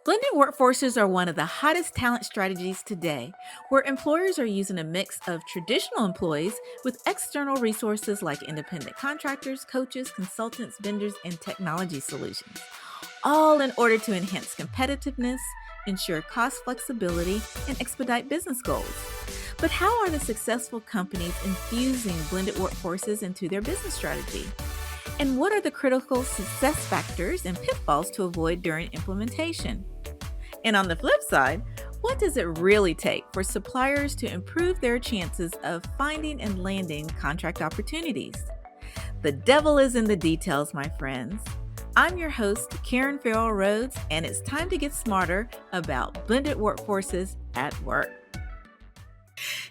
Blended workforces are one of the hottest talent strategies today, where employers are using a mix of traditional employees with external resources like independent contractors, coaches, consultants, vendors, and technology solutions, all in order to enhance competitiveness, ensure cost flexibility, and expedite business goals. But how are the successful companies infusing blended workforces into their business strategy? And what are the critical success factors and pitfalls to avoid during implementation? And on the flip side, what does it really take for suppliers to improve their chances of finding and landing contract opportunities? The devil is in the details, my friends. I'm your host, Karen Farrell Rhodes, and it's time to get smarter about blended workforces at work.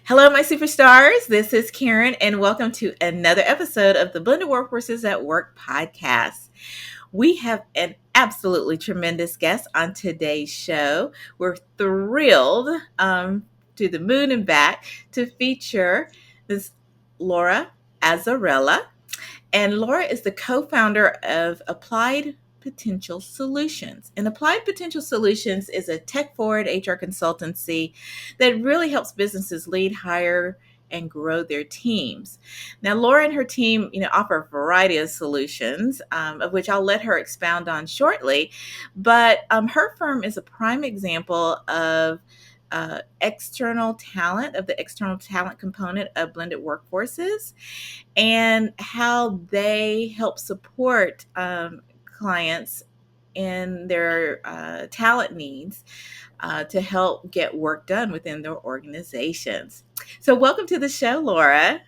Hello, my superstars. This is Karen, and welcome to another episode of the Blended Workforces at Work podcast. We have an absolutely tremendous guest on today's show. We're thrilled to the moon and back to feature Ms. Laura Azzarella. And Laura is the co-founder of Applied Potential Solutions. And Applied Potential Solutions is a tech-forward HR consultancy that really helps businesses lead, hire, and grow their teams. Now, Laura and her team, offer a variety of solutions, of which I'll let her expound on shortly. But her firm is a prime example of external talent component of blended workforces, and how they help support clients in their talent needs to help get work done within their organizations. So welcome to the show, Laura.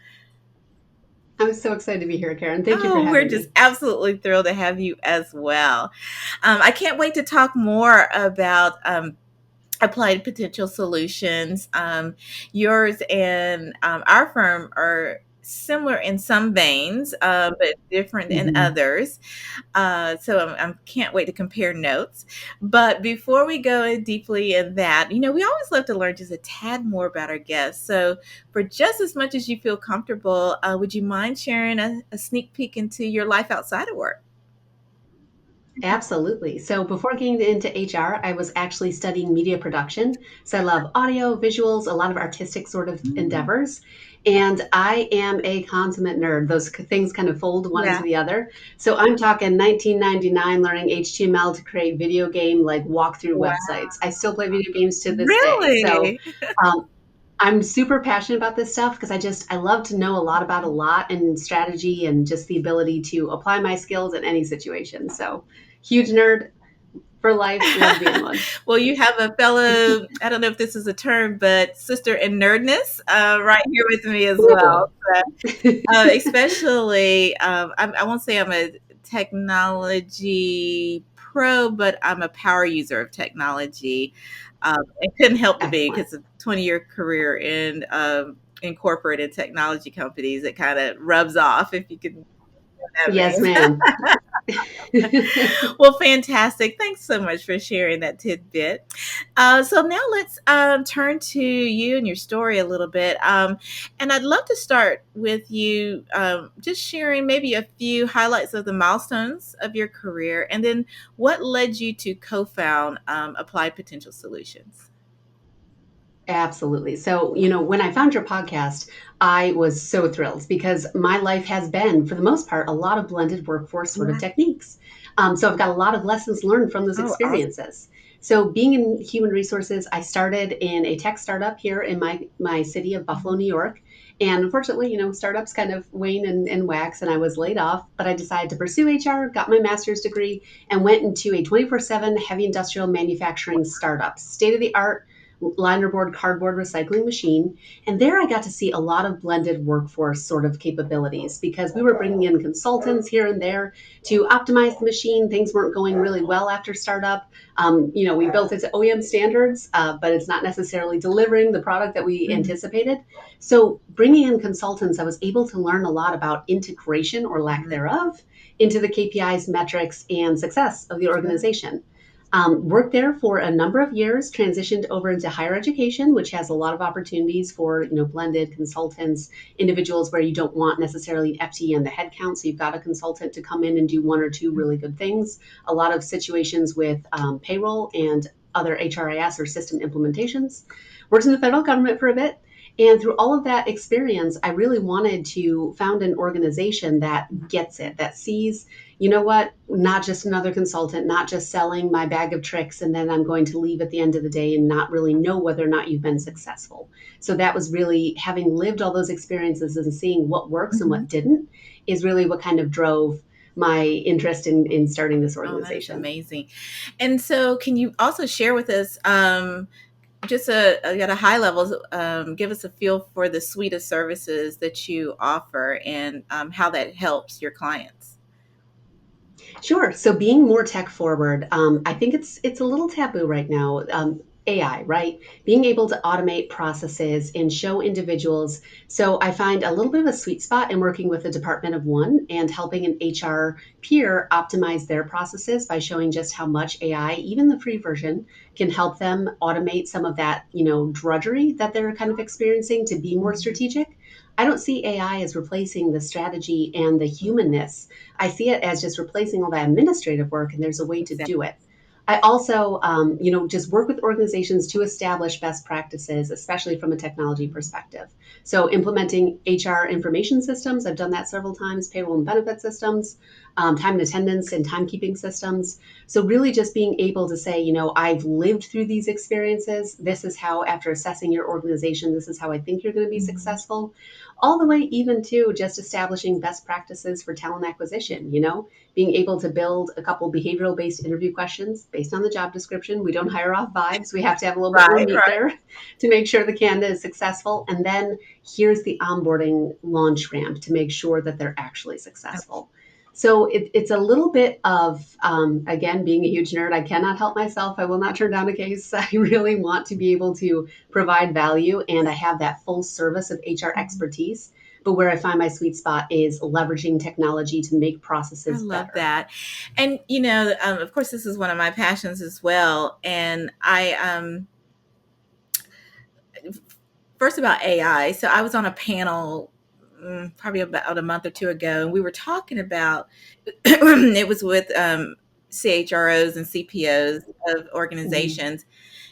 I'm so excited to be here, Karen. Thank you for having me. We're just absolutely thrilled to have you as well. I can't wait to talk more about Applied Potential Solutions. Yours and our firm are similar in some veins, but different in others. So I can't wait to compare notes. But before we go deeply in that, we always love to learn just a tad more about our guests. So for just as much as you feel comfortable, would you mind sharing a sneak peek into your life outside of work? Absolutely. So before getting into HR, I was actually studying media production. So I love audio, visuals, a lot of artistic sort of endeavors. And I am a consummate nerd. Those things kind of fold one into the other. So I'm talking 1999 learning HTML to create video game like walkthrough websites. I still play video games to this day. So I'm super passionate about this stuff because I love to know a lot about a lot and strategy and just the ability to apply my skills in any situation. So huge nerd for life. Love being one. Well, you have a fellow, I don't know if this is a term, but sister in nerdness right here with me as well. So, especially, I won't say I'm a technology pro, but I'm a power user of technology. And couldn't help to be, because of 20-year career in corporate and technology companies, it kind of rubs off, if you can. Yes, ma'am. Well, fantastic. Thanks so much for sharing that tidbit. So now let's turn to you and your story a little bit. And I'd love to start with you just sharing maybe a few highlights of the milestones of your career, and then what led you to co-found Applied Potential Solutions. Absolutely. So, when I found your podcast, I was so thrilled because my life has been, for the most part, a lot of blended workforce sort of techniques. So I've got a lot of lessons learned from those experiences. Awesome. So being in human resources, I started in a tech startup here in my city of Buffalo, New York. And unfortunately, startups kind of wane and wax, and I was laid off. But I decided to pursue HR, got my master's degree, and went into a 24/7 heavy industrial manufacturing startup, state of the art linerboard cardboard recycling machine. And there I got to see a lot of blended workforce sort of capabilities because we were bringing in consultants here and there to optimize the machine. Things weren't going really well after startup. We built it to OEM standards, but it's not necessarily delivering the product that we anticipated. So bringing in consultants, I was able to learn a lot about integration or lack thereof into the KPIs, metrics, and success of the organization. Worked there for a number of years, transitioned over into higher education, which has a lot of opportunities for blended consultants, individuals where you don't want necessarily an FTE and the headcount, so you've got a consultant to come in and do one or two really good things. A lot of situations with payroll and other HRIS or system implementations, worked in the federal government for a bit. And through all of that experience, I really wanted to found an organization that gets it, that sees, you know what, not just another consultant, not just selling my bag of tricks, and then I'm going to leave at the end of the day and not really know whether or not you've been successful. So that was really having lived all those experiences and seeing what works and what didn't is really what kind of drove my interest in starting this Oh, that is organization. amazing. And so can you also share with us just at a high level, give us a feel for the suite of services that you offer and how that helps your clients? Sure. So being more tech forward, I think it's a little taboo right now. AI, right? Being able to automate processes and show individuals. So I find a little bit of a sweet spot in working with a department of one and helping an HR peer optimize their processes by showing just how much AI, even the free version, can help them automate some of that, drudgery that they're kind of experiencing to be more strategic. I don't see AI as replacing the strategy and the humanness. I see it as just replacing all that administrative work, and there's a way to Exactly. do it. I also, just work with organizations to establish best practices, especially from a technology perspective. So, implementing HR information systems, I've done that several times, payroll and benefit systems, time and attendance and timekeeping systems. So, really just being able to say, I've lived through these experiences. This is how, after assessing your organization, this is how I think you're going to be successful. All the way even to just establishing best practices for talent acquisition, being able to build a couple behavioral based interview questions based on the job description. We don't hire off vibes. We have to have a little bit more Right, meat right. there to make sure the candidate is successful. And then here's the onboarding launch ramp to make sure that they're actually successful. So it's a little bit of, again, being a huge nerd. I cannot help myself. I will not turn down a case. I really want to be able to provide value, and I have that full service of HR expertise. But where I find my sweet spot is leveraging technology to make I processes love better. that. And, of course, this is one of my passions as well. And first about AI. So I was on a panel probably about a month or two ago, and we were talking about it was with CHROs and CPOs of Mhm. organizations,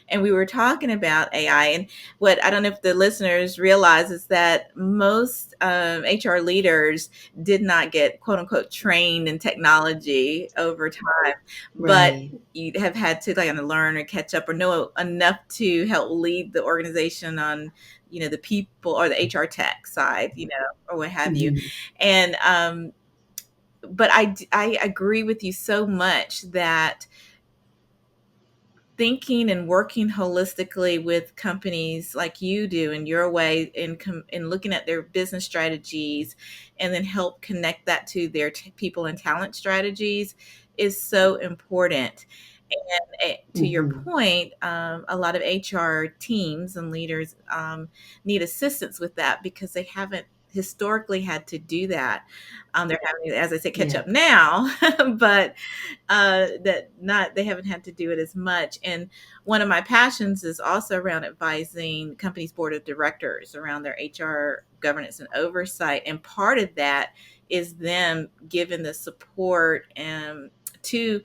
and we were talking about AI. And what I don't know if the listeners realize is that most HR leaders did not get quote unquote trained in technology over time, but Right. you have had to like learn or catch up or know enough to help lead the organization on the people or the HR tech side, or what have you. Mhm. And but I agree with you so much that thinking and working holistically with companies like you do in your way in looking at their business strategies and then help connect that to their people and talent strategies is so important. And to your Mhm. point, a lot of HR teams and leaders need assistance with that because they haven't historically had to do that. They're having, as I said, catch Yeah. up now, but that not they haven't had to do it as much. And one of my passions is also around advising companies' board of directors around their HR governance and oversight. And part of that is them giving the support to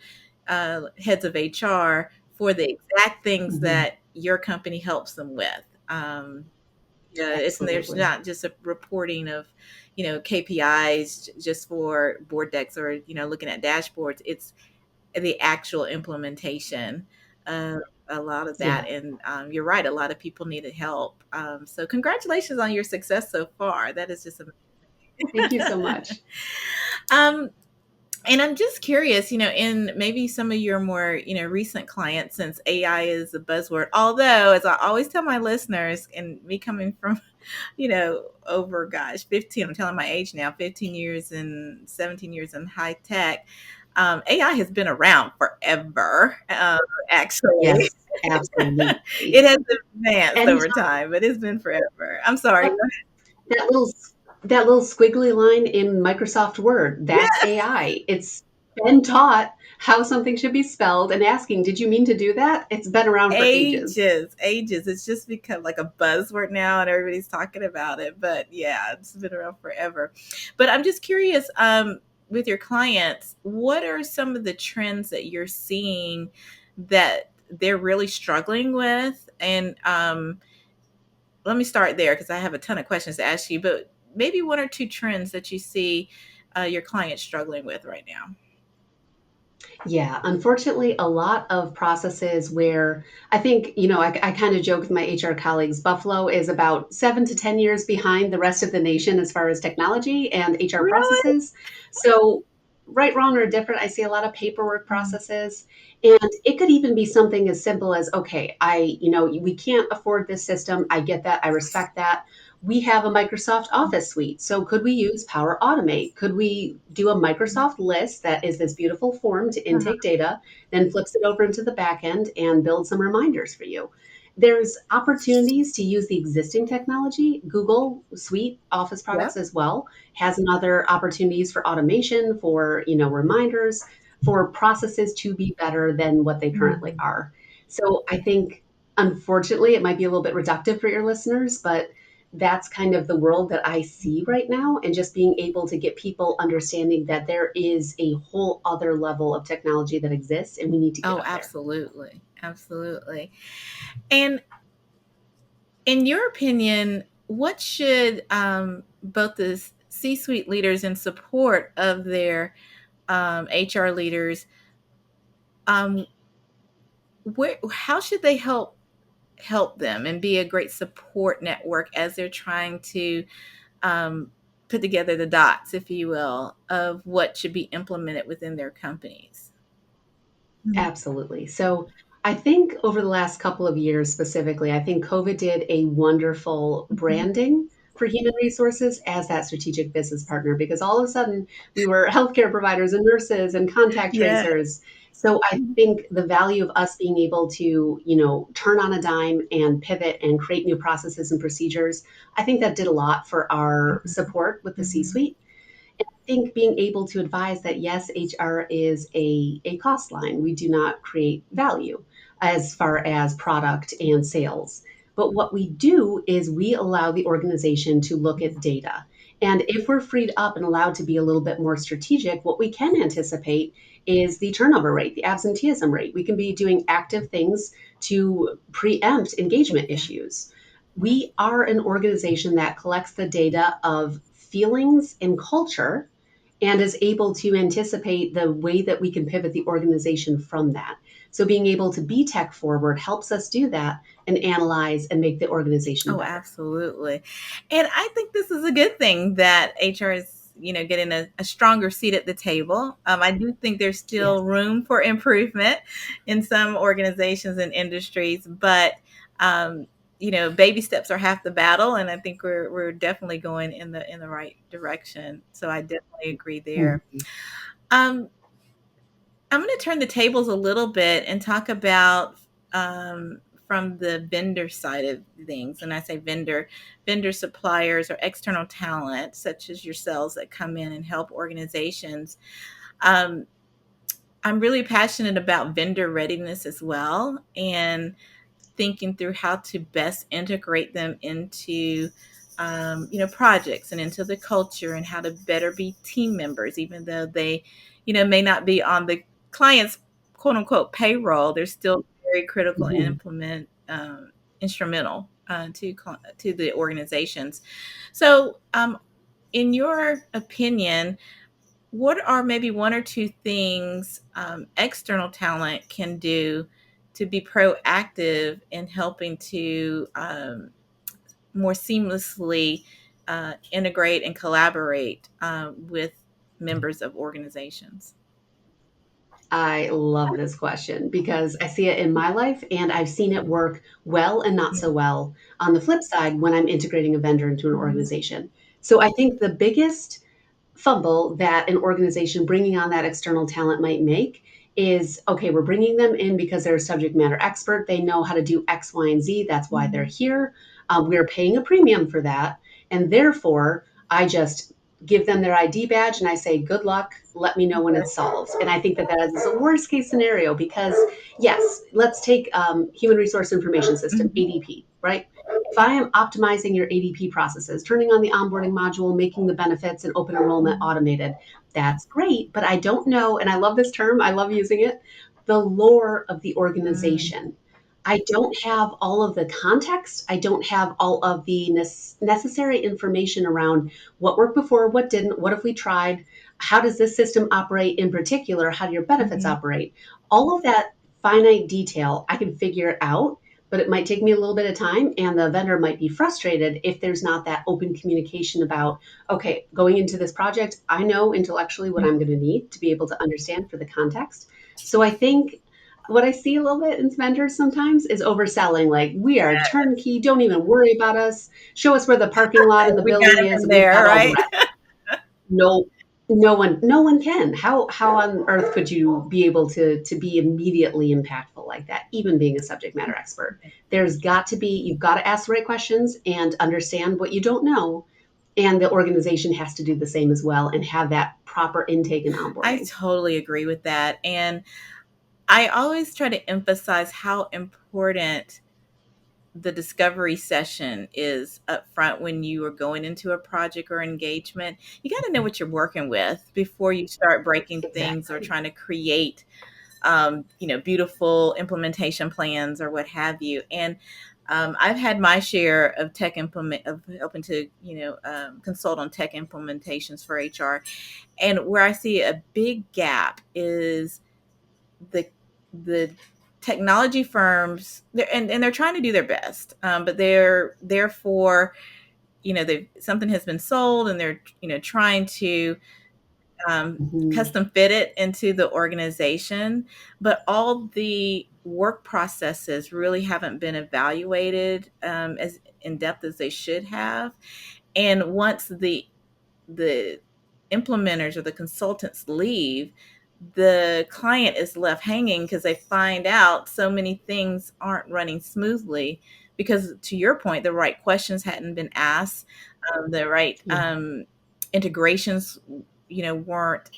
heads of HR for the exact things Mhm. that your company helps them with. Yeah, there's Absolutely. not just a reporting of, KPIs just for board decks or looking at dashboards. It's the actual implementation of a lot of that. Yeah. And you're right, a lot of people needed help. So congratulations on your success so far. That is just Thank you so amazing. much. um, and I'm just curious, in maybe some of your more, recent clients, since AI is a buzzword, although as I always tell my listeners and me coming from, over, gosh, 15, I'm telling my age now, 15 years and 17 years in high tech, AI has been around forever, actually. Yes, absolutely. It has advanced And over time, but it's been forever. I'm sorry. yep, that little that little squiggly line in Microsoft Word, that's Yeah, AI. It's been taught how something should be spelled and asking, did you mean to do that? It's been around for ages. ages, ages. It's just become like a buzzword now, and everybody's talking about it. But yeah, it's been around forever. But I'm just curious, with your clients, what are some of the trends that you're seeing that they're really struggling with? And let me start there because I have a ton of questions to ask you, but maybe one or two trends that you see your clients struggling with right now. Yeah, unfortunately, a lot of processes where I think, I kind of joke with my HR colleagues, Buffalo is about 7 to 10 years behind the rest of the nation as far as technology and HR Really? processes. So, right, wrong, or different, I see a lot of paperwork Mm. processes. And it could even be something as simple as, okay, we can't afford this system. I get that. I respect that. We have a Microsoft Office suite. So could we use Power Automate? Could we do a Microsoft list that is this beautiful form to Uh-huh. intake data, then flips it over into the back end and builds some reminders for you? There's opportunities to use the existing technology. Google Suite Office products Yep. as well has another opportunities for automation, for reminders, for processes to be better than what they currently Mhm. are. So I think unfortunately it might be a little bit reductive for your listeners, but that's kind of the world that I see right now. And just being able to get people understanding that there is a whole other level of technology that exists and we need to get Oh, up there. absolutely. Absolutely. And in your opinion, what should both the C suite leaders in support of their HR leaders, um, how should they help them and be a great support network as they're trying to um, put together the dots, if you will, of what should be implemented within their companies? Mhm. Absolutely. So I think over the last couple of years specifically, I think COVID did a wonderful Mhm. branding for human resources as that strategic business partner because all of a sudden we were healthcare providers and nurses and contact Yeah. tracers. So I think the value of us being able to, turn on a dime and pivot and create new processes and procedures, I think that did a lot for our Mhm. support with the Mhm. C-suite. Think being able to advise that yes, HR is a cost line. We do not create value as far as product and sales. But what we do is we allow the organization to look at data. And if we're freed up and allowed to be a little bit more strategic, what we can anticipate is the turnover rate, the absenteeism rate. We can be doing active things to preempt engagement Yeah. issues. We are an organization that collects the data of feelings and culture and is able to anticipate the way that we can pivot the organization from that. So being able to be tech forward helps us do that and analyze and make the organization Oh, better. absolutely. And I think this is a good thing that HR is, getting a stronger seat at the table. I do think there's Yes. still room for improvement in some organizations and industries, but baby steps are half the battle, and I think we're definitely going in the right direction. So I definitely agree there. Mhm. Um, I'm going to turn the tables a little bit and talk about from the vendor side of things. And I say vendor suppliers or external talent, such as yourselves, that come in and help organizations. Um, I'm really passionate about vendor readiness as well, and thinking through how to best integrate them into projects and into the culture, and how to better be team members, even though they may not be on the client's quote unquote payroll. They're still very critical and Mhm. implement instrumental to the organizations. So in your opinion, what are maybe one or two things external talent can do to be proactive in helping to more seamlessly integrate and collaborate with members of organizations? I love this question because I see it in my life and I've seen it work well and not Yeah. so well on the flip side when I'm integrating a vendor into an Mhm. organization. So I think the biggest fumble that an organization bringing on that external talent might make is okay, we're bringing them in because they're a subject matter expert. They know how to do X, Y, and Z. That's why they're Mhm. here. We're paying a premium for that. And therefore, I just give them their ID badge and I say, good luck. Let me know when it's solved. And I think that that is a worst case scenario because, yes, let's take Human Resource Information System, Mhm. ADP, right? If I am optimizing your ADP processes, turning on the onboarding module, making the benefits and open enrollment Mhm. automated, that's great. But I don't know, and I love this term, I love using it. the lore of the Mm, organization. I don't have all of the context. I don't have all of the necessary information around what worked before, what didn't, what have we tried, how does this system operate in particular, how do your benefits mhm. operate. All of that finite detail, I can figure it out, but it might take me a little bit of time, and the vendor might be frustrated if there's not that open communication about, okay, going into this project, I know intellectually what I'm going to need to be able to understand for the context. So I think what I see a little bit in vendors sometimes is overselling, like, we are turnkey, don't even worry about us. Show us where the parking lot and the We got building it is, from and we've there, got all the right? rest. No, no one can. How on earth could you be able to be immediately impactful like that, even being a subject matter expert? There's got to be, you've got to ask the right questions and understand what you don't know. And the organization has to do the same as well and have that proper intake and I onboarding. totally agree with that. And I always try to emphasize how important the discovery session is up front when you are going into a project or engagement. You got to know what you're working with before you start breaking things or Exactly. trying to create, beautiful implementation plans or what have you. And I've had my share of of helping to, consult on tech implementations for HR. And where I see a big gap is the the technology firms, and they're trying to do their best, but they're therefore, they something has been sold and they're, trying to Mhm. custom fit it into the organization, but all the work processes really haven't been evaluated as in depth as they should have. And once the implementers or the consultants leave, the client is left hanging because they find out so many things aren't running smoothly because, to your point, the right questions hadn't been asked, the right Yeah. integrations, weren't,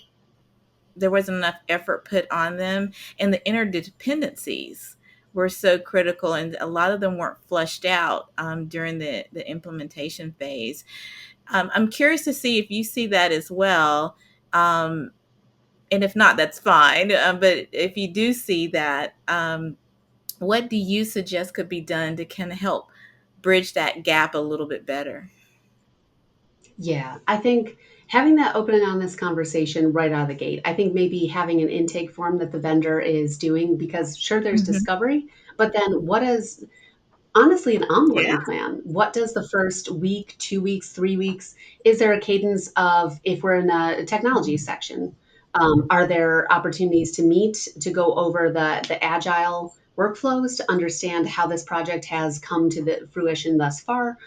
there wasn't enough effort put on them, and the interdependencies were so critical, and a lot of them weren't flushed out during the implementation phase. I'm curious to see if you see that as well. And if not, that's fine. But if you do see that, what do you suggest could be done to kind of help bridge that gap a little bit better? Yeah, I think having that open and honest conversation right out of the gate. I think maybe having an intake form that the vendor is doing, because sure, there's Hmm. discovery, but then what is honestly an Yeah. onboarding plan? What does the first week, 2 weeks, 3 weeks? Is there a cadence of, if we're in a technology section, are there opportunities to meet to go over the agile workflows to understand how this project has come to the fruition thus far?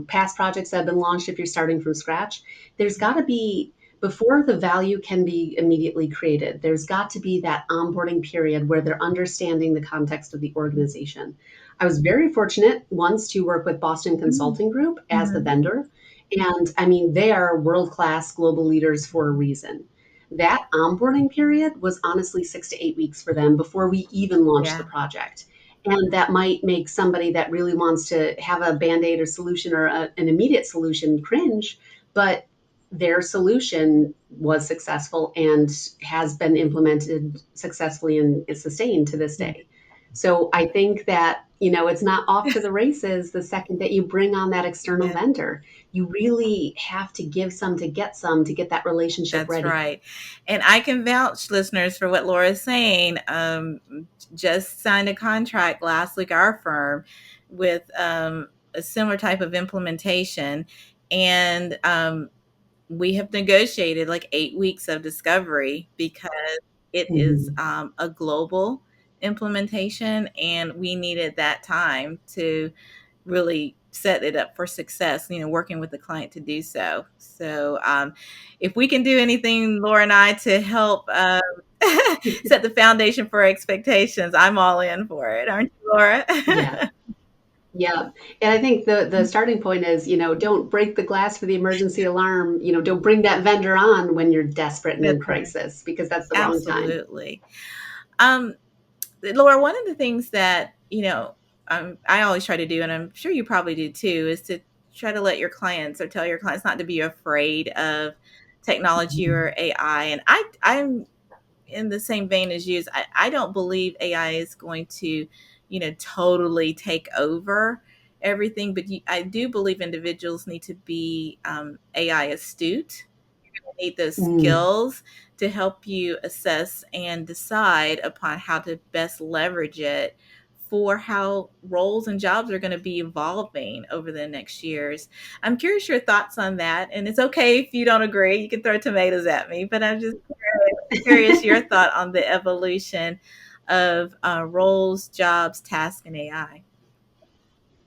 Past projects that have been launched if you're starting from scratch. There's got to be, before the value can be immediately created, there's got to be that onboarding period where they're understanding the context of the organization. I was very fortunate once to work with Boston Consulting Group as the Mm-hmm. vendor. And I mean, they are world class global leaders for a reason. That onboarding period was honestly 6 to 8 weeks for them before we even launched the Yeah, project. And that might make somebody that really wants to have a band aid or solution or an immediate solution cringe, but their solution was successful and has been implemented successfully and is sustained to this yeah, day. So I think that, it's not off to the races the second that you bring on that external yeah. vendor. You really have to give some to get that relationship That's ready. right. And I can vouch, listeners, for what Laura's saying. Just signed a contract last week, our firm, with a similar type of implementation. And we have negotiated like 8 weeks of discovery because it is Mhm. a global implementation, and we needed that time to really set it up for success, working with the client to do so. So, if we can do anything, Laura and I, to help set the foundation for expectations, I'm all in for it. Aren't you, Laura? Yeah. Yeah. And I think the starting point is, don't break the glass for the emergency alarm. Don't bring that vendor on when you're desperate and in That's right. crisis, because that's the wrong time. Absolutely. Um, Laura, one of the things that, I always try to do, and I'm sure you probably do too, is to try to let your clients or tell your clients not to be afraid of technology Mhm. or AI. And I'm in the same vein as you, I don't believe AI is going to, totally take over everything, but I do believe individuals need to be AI astute, need those Mm, skills to help you assess and decide upon how to best leverage it for how roles and jobs are going to be evolving over the next years. I'm curious your thoughts on that. And it's okay if you don't agree, you can throw tomatoes at me, but I'm just curious your thought on the evolution of roles, jobs, tasks, and AI.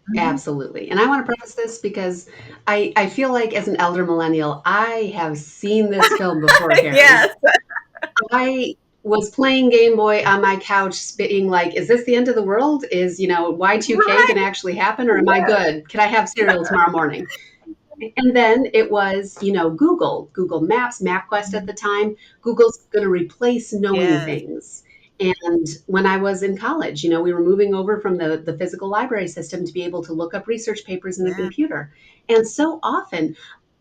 Mhm. absolutely. And I want to preface this because I feel like as an elder millennial, I have seen this film before, Karen. Yes. I was playing Game Boy on my couch, being like, "Is this the end of the world? Is Y2K Right. going to actually happen, or am I Yes. good? Can I have cereal tomorrow morning?" And then it was, Google Maps, MapQuest at the time. Google's going to replace knowing Yes. things. And when I was in college, we were moving over from the physical library system to be able to look up research papers in a Yeah. computer. And so often,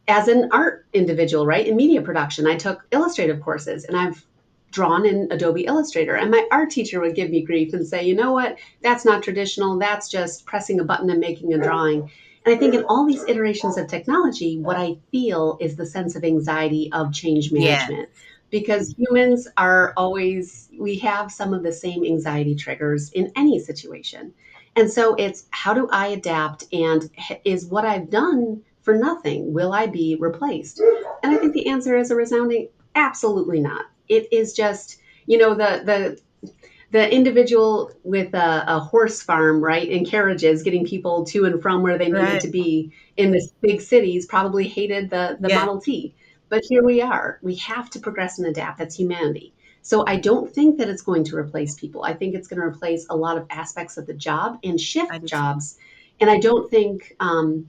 as an art individual, right, in media production, I took illustrative courses and I've drawn in Adobe Illustrator. And my art teacher would give me grief and say, you know what, that's not traditional. That's just pressing a button and making a drawing. And I think in all these iterations of technology, what I feel is the sense of anxiety of change Yes. management. Because humans are always, we have some of the same anxiety triggers in any situation. And so it's how do I adapt? And is what I've done for nothing? Will I be replaced? And I think the answer is a resounding absolutely not. It is just, the individual with a horse farm, right, and carriages getting people to and from where they needed Right. to be in the big cities probably hated the Yes. Model T. But here we are. We have to progress and adapt. That's humanity. So I don't think that it's going to replace people. I think it's going to replace a lot of aspects of the job and I shift do too. jobs. And I don't think,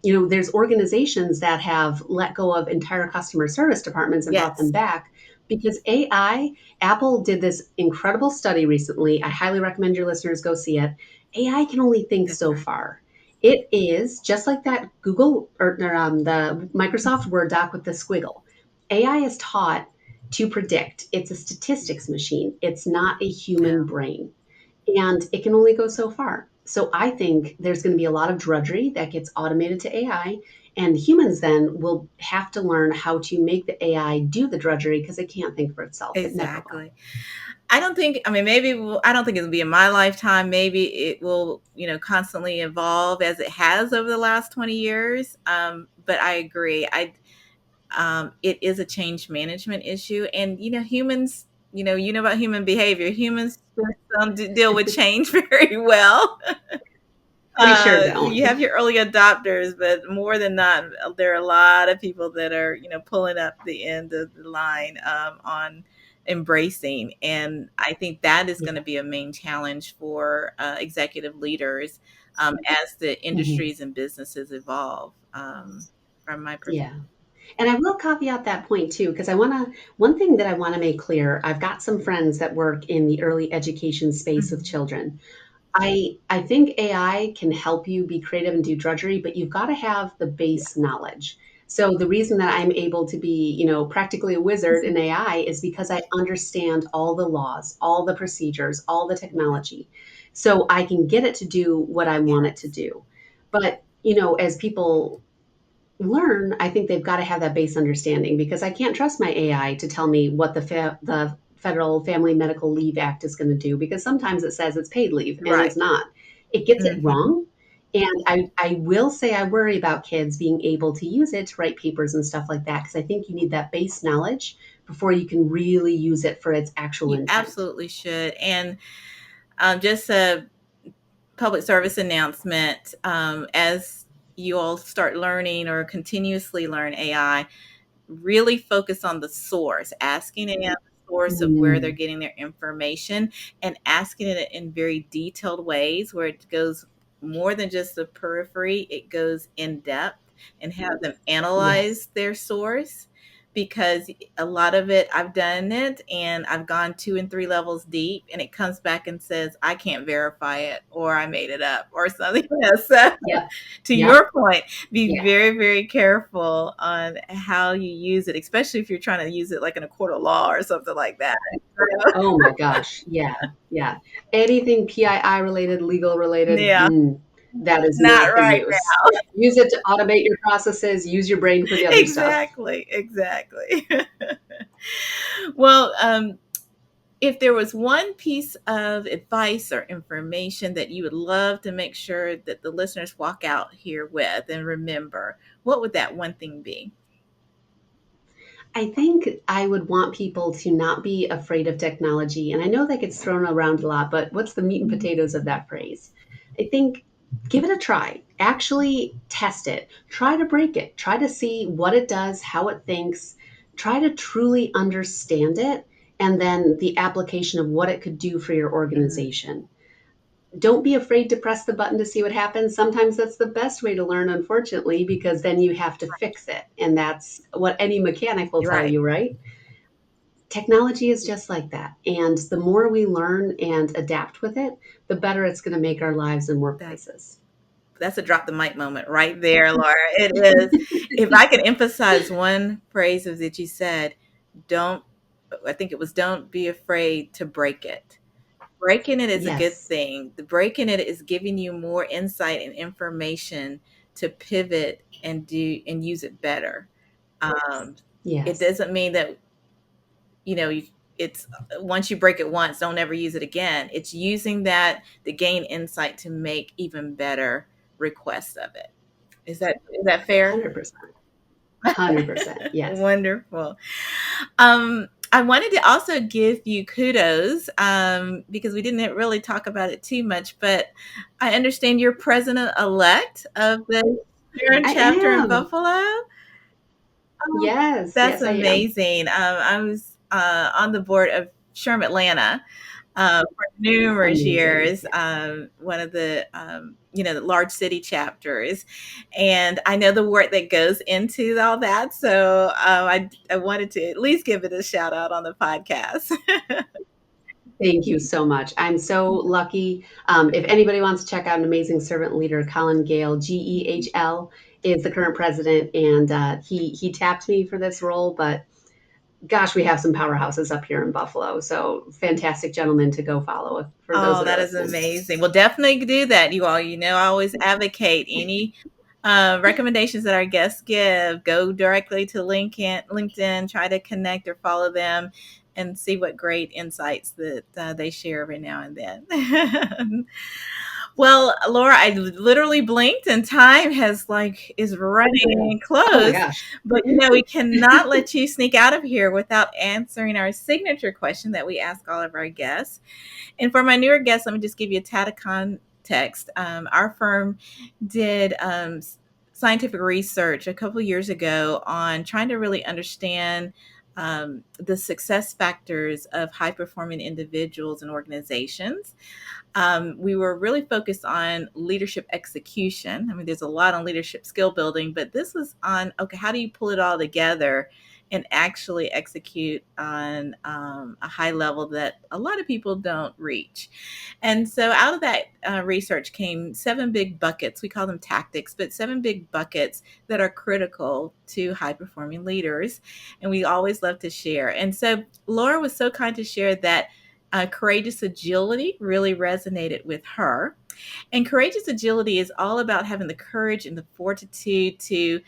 there's organizations that have let go of entire customer service departments and brought them Yes. back because AI. Apple did this incredible study recently. I highly recommend your listeners go see it. AI can only think That's so right. far. It is just like that Google or the Microsoft Word doc with the squiggle. AI is taught to predict. It's a statistics machine. It's not a human Yeah. brain, and it can only go so far. So I think there's going to be a lot of drudgery that gets automated to AI, and humans then will have to learn how to make the AI do the drudgery because it can't think for itself. It never will. Exactly. I don't think, I mean, maybe I don't think it'll be in my lifetime. Maybe it will, constantly evolve as it has over the last 20 years. But I agree. It is a change management issue. And, humans, about human behavior. Humans just don't deal with change very well. We sure don't. You have your early adopters, but more than not, there are a lot of people that are, pulling up the end of the line on embracing. And I think that is going Yeah. to be a main challenge for executive leaders as the Mhm. industries and businesses evolve, from my perspective. Yeah. And I will caveat that point too, because one thing that I want to make clear, I've got some friends that work in the early education space with Mhm. children. I think AI can help you be creative and do drudgery, but you've got to have the Yeah. base knowledge. So the reason that I'm able to be, practically a wizard in AI is because I understand all the laws, all the procedures, all the Yeah. technology. So I can get it to do what I want it to Yes. do. But, as people learn, I think they've got to have that base understanding because I can't trust my AI to tell me what the Federal Family Medical Leave Act is going to do because sometimes it says it's paid leave and Right. it's not. It gets it Hmm. wrong. And I will say I worry about kids being able to use it to write papers and stuff like that because I think you need that base knowledge before you can really use it for its actual You intent. absolutely should. And just a public service announcement, as you all start learning or continuously learn AI, really focus on the source, asking AI the source of where they're Mm, getting their information and asking it in very detailed ways where it goes more than just the periphery, it goes in depth and have them yes. analyze their source because a lot of it I've done it and I've gone 2 and 3 levels deep and it comes back and says I can't verify it or I made it up or something. So Yep. to Yep. your point, be Yeah. very, very careful on how you use it, especially if you're trying to use it like in a court of law or something like that. Oh my gosh. Yeah. Yeah. Anything PII related, legal related, Yeah, that is not not the right use. now. Use it to automate your processes, use your brain for the other stuff. Exactly, exactly. Well, if there was one piece of advice or information that you would love to make sure that the listeners walk out here with and remember, what would that one thing be? I think I would want people to not be afraid of technology. And I know that gets thrown around a lot, but what's the meat and potatoes of that phrase? I think give it a try. Actually test it. Try to break it. Try to see what it does, how it thinks. Try to truly understand it. And then the application of what it could do for your Mhm. organization. Don't be afraid to press the button to see what happens. Sometimes that's the best way to learn, unfortunately, because then you have to fix it. And that's what any mechanic will You're tell right. you, right? Technology is just like that. And the more we learn and adapt with it, the better it's going to make our lives and That workplaces. that's a drop the mic moment right there, Laura. It is. If I could emphasize one phrase of that you said, don't I think it was don't be afraid to break it. Breaking it is a good Yes. thing. The breaking it is giving you more insight and information to pivot and do and use it better. Um, it Yes. doesn't mean that it's once you break it once, don't ever use it again. It's using that to gain insight to make even better requests of it. Is that fair? 100%. 100%. Yes. Wonderful. I wanted to also give you kudos because we didn't really talk about it too much, but I understand you're president elect of the Sharon I chapter in am. Buffalo. Oh, Yes. that's Yes, I am. amazing. I was on the board of Sherm Atlanta for numerous Amazing. years, Yeah. one of the large city chapters, and I know the work that goes into all that. So I wanted to at least give it a shout out on the podcast. Thank you so much. I'm so lucky. If anybody wants to check out an amazing servant leader, Colin Gale, GEHL, is the current president, and he tapped me for this role. But gosh, we have some powerhouses up here in Buffalo. So fantastic gentleman to go follow for those Oh, that are that is listening. amazing. Well, definitely do that, you all. I always advocate any recommendations that our guests give. Go directly to LinkedIn, try to connect or follow them, and see what great insights that they share every now and then. Well, Laura, I literally blinked and time is running Oh my close. gosh. But we cannot let you sneak out of here without answering our signature question that we ask all of our guests. And for my newer guests, let me just give you a tad of context. Our firm did scientific research a couple years ago on trying to really understand the success factors of high performing individuals and organizations. We were really focused on leadership execution. I mean, there's a lot on leadership skill building, but this was on, okay, how do you pull it all together and actually execute on a high level that a lot of people don't reach? And so out of that research came 7 big buckets. We call them tactics, but 7 big buckets that are critical to high performing leaders. And we always love to share. And so Laura was so kind to share that courageous agility really resonated with her. And courageous agility is all about having the courage and the fortitude to,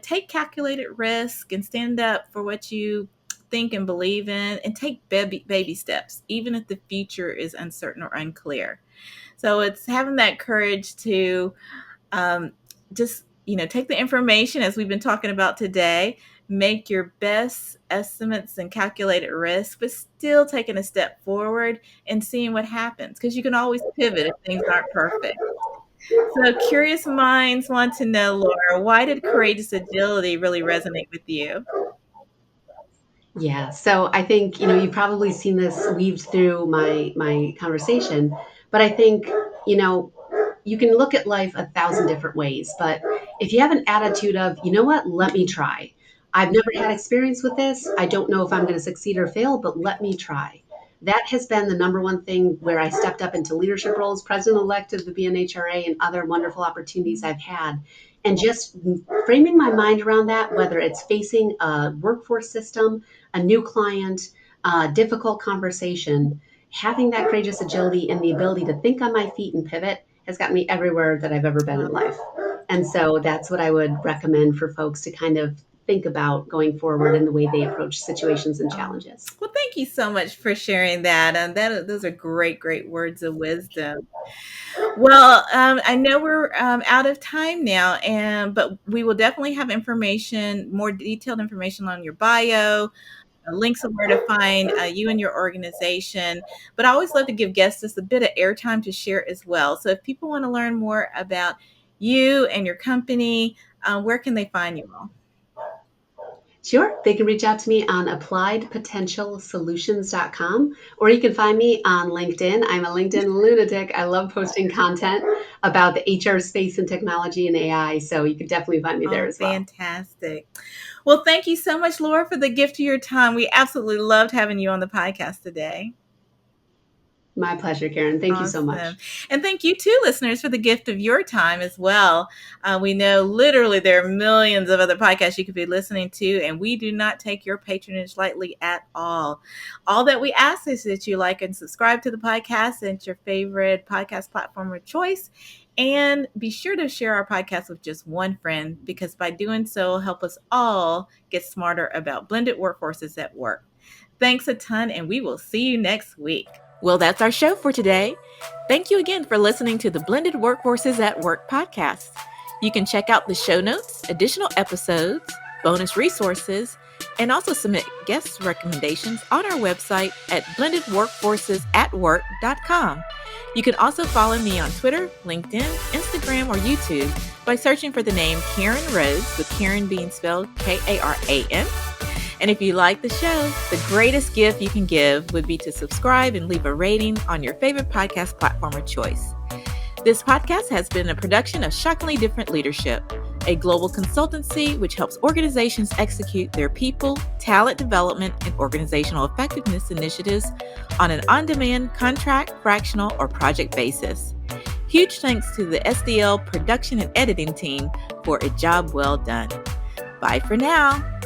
take calculated risk and stand up for what you think and believe in and take baby steps, even if the future is uncertain or unclear. So it's having that courage to just take the information as we've been talking about today, make your best estimates and calculated risk, but still taking a step forward and seeing what happens because you can always pivot if things aren't perfect. So curious minds want to know, Laura, why did courageous agility really resonate with you? Yeah. So I think, you've probably seen this weaved through my conversation, but I think, you know, you can look at life a thousand different ways, but if you have an attitude of, you know what, let me try. I've never had experience with this. I don't know if I'm going to succeed or fail, but let me try. That has been the number one thing where I stepped up into leadership roles, president-elect of the BNHRA, and other wonderful opportunities I've had. And just framing my mind around that, whether it's facing a workforce system, a new client, a difficult conversation, having that courageous agility and the ability to think on my feet and pivot has got me everywhere that I've ever been in life. And so that's what I would recommend for folks to kind of think about going forward in the way they approach situations and challenges. Well, thank you so much for sharing that. And those are great, great words of wisdom. Well, I know we're out of time now, but we will definitely have information, more detailed information on your bio, links of where to find you and your organization. But I always love to give guests just a bit of airtime to share as well. So if people want to learn more about you and your company, where can they find you all? Sure. They can reach out to me on appliedpotentialsolutions.com, or you can find me on LinkedIn. I'm a LinkedIn lunatic. I love posting content about the HR space and technology and AI. So you can definitely find me there as well. Fantastic. Well, thank you so much, Laura, for the gift of your time. We absolutely loved having you on the podcast today. My pleasure, Karen. Thank you so much. And thank you too, listeners, for the gift of your time as well. We know literally there are millions of other podcasts you could be listening to, and we do not take your patronage lightly at all. All that we ask is that you like and subscribe to the podcast and your favorite podcast platform of choice. And be sure to share our podcast with just one friend, because by doing so, help us all get smarter about blended workforces at work. Thanks a ton, and we will see you next week. Well, that's our show for today. Thank you again for listening to the Blended Workforces at Work podcast. You can check out the show notes, additional episodes, bonus resources, and also submit guest recommendations on our website at blendedworkforcesatwork.com. You can also follow me on Twitter, LinkedIn, Instagram, or YouTube by searching for the name Karen Rhodes, with Karen being spelled Karan. And if you like the show, the greatest gift you can give would be to subscribe and leave a rating on your favorite podcast platform of choice. This podcast has been a production of Shockingly Different Leadership, a global consultancy which helps organizations execute their people, talent development, and organizational effectiveness initiatives on an on-demand, contract, fractional, or project basis. Huge thanks to the SDL production and editing team for a job well done. Bye for now.